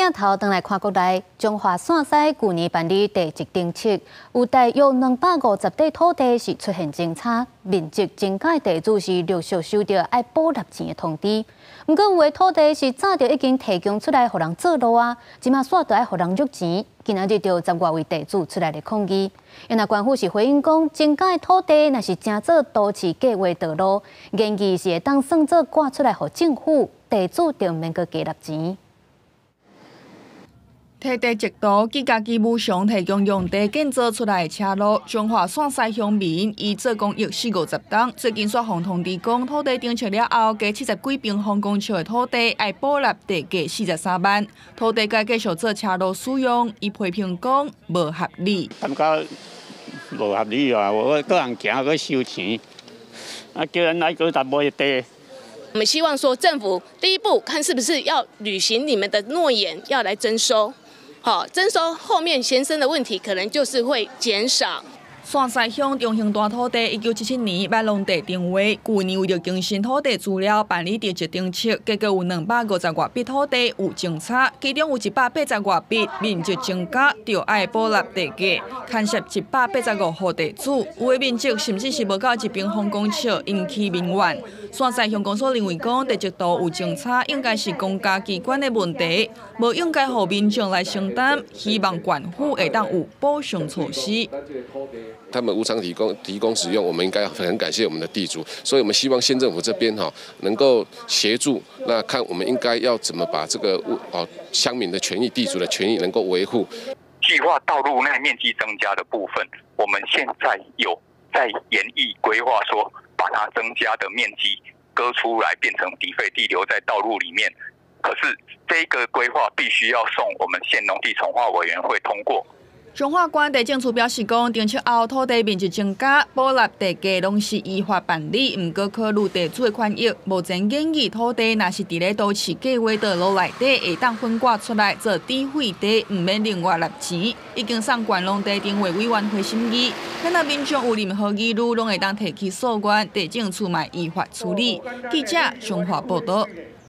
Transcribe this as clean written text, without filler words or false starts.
镜头转来看国内，中华线西去年办理地质政策，有大约250块土地是出现争差，面积增加地主是陆续收到要补纳钱的通知。不过有的土地是早就已经提供出来，互人做路啊，即马煞就要互人入钱。今仔日就10外位地主出来的抗议，因为官府是回应讲，增加的土地若是正做都市计划道路，建议是会当算做挂出来互政府，地主就免阁加纳钱。 土地制度，佮家己无偿提供用地建造出来的车路，中华线西乡民以做公约450栋，最近煞互通知讲，土地登记了后，加70几平方公尺的土地，要补纳地价43万，土地该继续做车路使用，伊批评讲无合理。感觉无合理啊！我个人行去收钱，叫人来搁搭买地。 我们希望说，政府第一步看是不是要履行你们的诺言，要来征收。好，征收后面延伸的问题，可能就是会减少。 线西乡中型大土地，1977年办农地定位，去年为了更新土地资料办理地质政策，结果有250外笔土地有争差，其中有180外笔面积增加，就要补纳地价，牵涉185户地主，有的面积甚至是无到1平方公尺，引起民怨。线西乡公所认为讲地质度有争差，应该是公家机关的问题，无应该让民众来承担，希望县府会当有补偿措施。 他们无偿提供使用，我们应该很感谢我们的地主，所以我们希望县政府这边能够协助，那看我们应该要怎么把这个乡民的权益、地主的权益能够维护。计划道路内面积增加的部分，我们现在有在研议规划说，把它增加的面积割出来，变成底废地留在道路里面。可是这个规划必须要送我们县农地重划委员会通过。 中华县地政处表示讲，登记后土地面积增加，补纳地价拢是依法办理，毋过考虑地主的权益。目前建议土地若是伫咧都市计划道路内底，会当分割出来做底废地，毋免另外纳钱。已经送县农地定位委员会审议，若那民众有任何疑虑，拢会当提起诉愿，地政处嘛依法处理。记者中华报道。